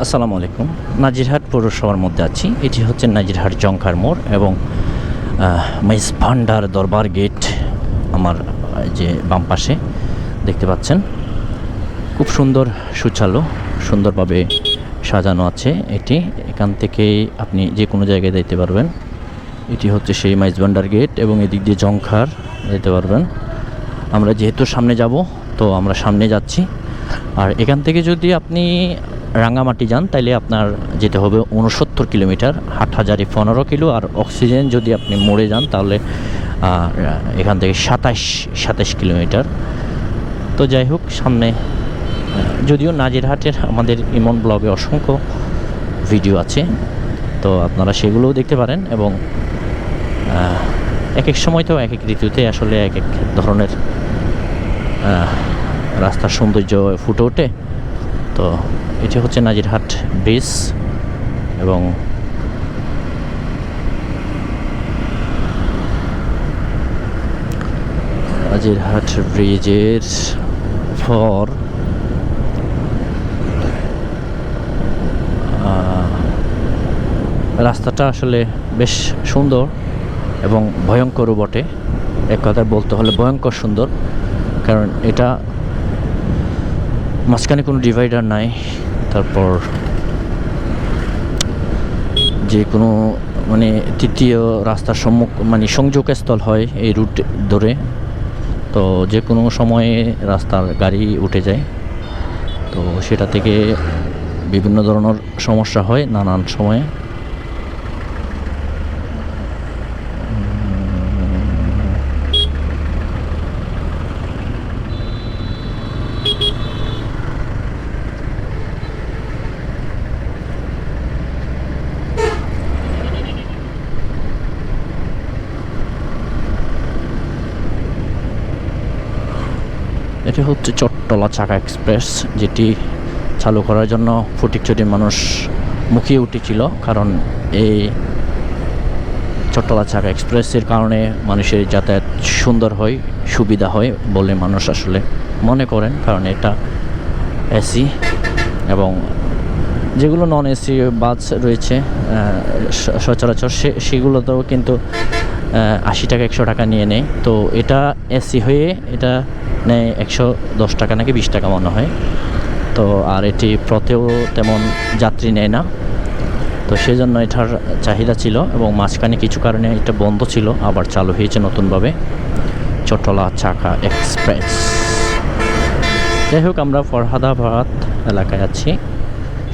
আসসালামু আলাইকুম। নাজিরহাট পৌরসভার মধ্যে আছি। এটি হচ্ছে নাজিরহাট জংকার মোড় এবং মাইজ ভান্ডার দরবার গেট আমার যে বাম পাশে দেখতে পাচ্ছেন। খুব সুন্দর সুচালো সুন্দরভাবে সাজানো আছে এটি। এখান থেকেই আপনি যে কোনো জায়গায় যেতে পারবেন। এটি হচ্ছে সেই মাইজ ভান্ডার গেট এবং এদিক দিয়ে জংকার যেতে পারবেন। আমরা যেহেতু সামনে যাব তো আমরা সামনে যাচ্ছি। আর এখান থেকে যদি আপনি রাঙ্গামাটি যান তাইলে আপনার যেতে হবে 69 কিলোমিটার, হাটহাজারী 15 কিলো, আর অক্সিজেন যদি আপনি মোড়ে যান তাহলে এখান থেকে 27 কিলোমিটার। তো যাই হোক, সামনে যদিও নাজিরহাটের আমাদের ইমন ব্লগে অসংখ্য ভিডিও আছে, তো আপনারা সেগুলোও দেখতে পারেন। এবং এক এক সময় তো এক এক ঋতুতে আসলে এক এক ধরনের রাস্তার সৌন্দর্য ফুটে ওঠে। তো এটি হচ্ছে নাজিরহাট ব্রিজ এবং নাজিরহাট ব্রিজের পর রাস্তাটা আসলে বেশ সুন্দর এবং ভয়ঙ্করও বটে। এক কথায় বলতে হলে ভয়ঙ্কর সুন্দর, কারণ এটা মাঝখানে কোনো ডিভাইডার নাই। তারপর যে কোনো মানে তৃতীয় রাস্তার সংযোগস্থল হয় এই রুট ধরে, তো যে কোনো সময়ে রাস্তার গাড়ি উঠে যায়। তো সেটা থেকে বিভিন্ন ধরনের সমস্যা হয় নানান সময়ে। এটি হচ্ছে চট্টলা চাকা এক্সপ্রেস, যেটি চালু করার জন্য ফটিকছড়ির মানুষ মুখিয়ে উঠেছিল। কারণ এই চট্টলা চাকা এক্সপ্রেসের কারণে মানুষের যাতায়াত সুন্দর হয়, সুবিধা হয় বলে মানুষ আসলে মনে করেন। কারণ এটা এসি এবং যেগুলো নন এসি বাস রয়েছে সচরাচর সেগুলোতেও কিন্তু 80 টাকা 100 টাকা নিয়ে নেয়। তো এটা এসি হয়ে এটা নেয় 110 টাকা নাকি 20 টাকা মনে হয়। তো আর এটি পথেও তেমন যাত্রী নেয় না, তো সেই জন্য এটার চাহিদা ছিল এবং মাঝখানে কিছু কারণে এটা বন্ধ ছিল, আবার চালু হয়েছে নতুনভাবে চট্টলা চাকা এক্সপ্রেস। যাই হোক, আমরা ফরহাদাবাদ এলাকায় আছি।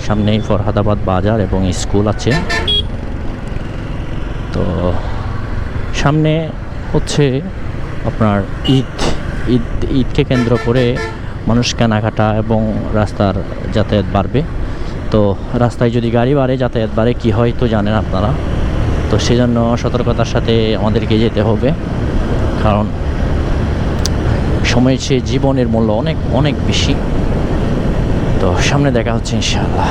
সামনেই ফরহাদাবাদ বাজার এবং স্কুল আছে। তো সামনে হচ্ছে আপনার ঈদকে কেন্দ্র করে মানুষ কেনাকাটা এবং রাস্তার যাতায়াত বাড়বে। তো রাস্তায় যদি গাড়ি বাড়ে, যাতায়াত বাড়ে, কী হয় তো জানেন আপনারা। তো সেজন্য সতর্কতার সাথে আমাদেরকে যেতে হবে, কারণ সময়ের চেয়ে জীবনের মূল্য অনেক অনেক বেশি। তো সামনে দেখা হচ্ছে ইনশাআল্লাহ।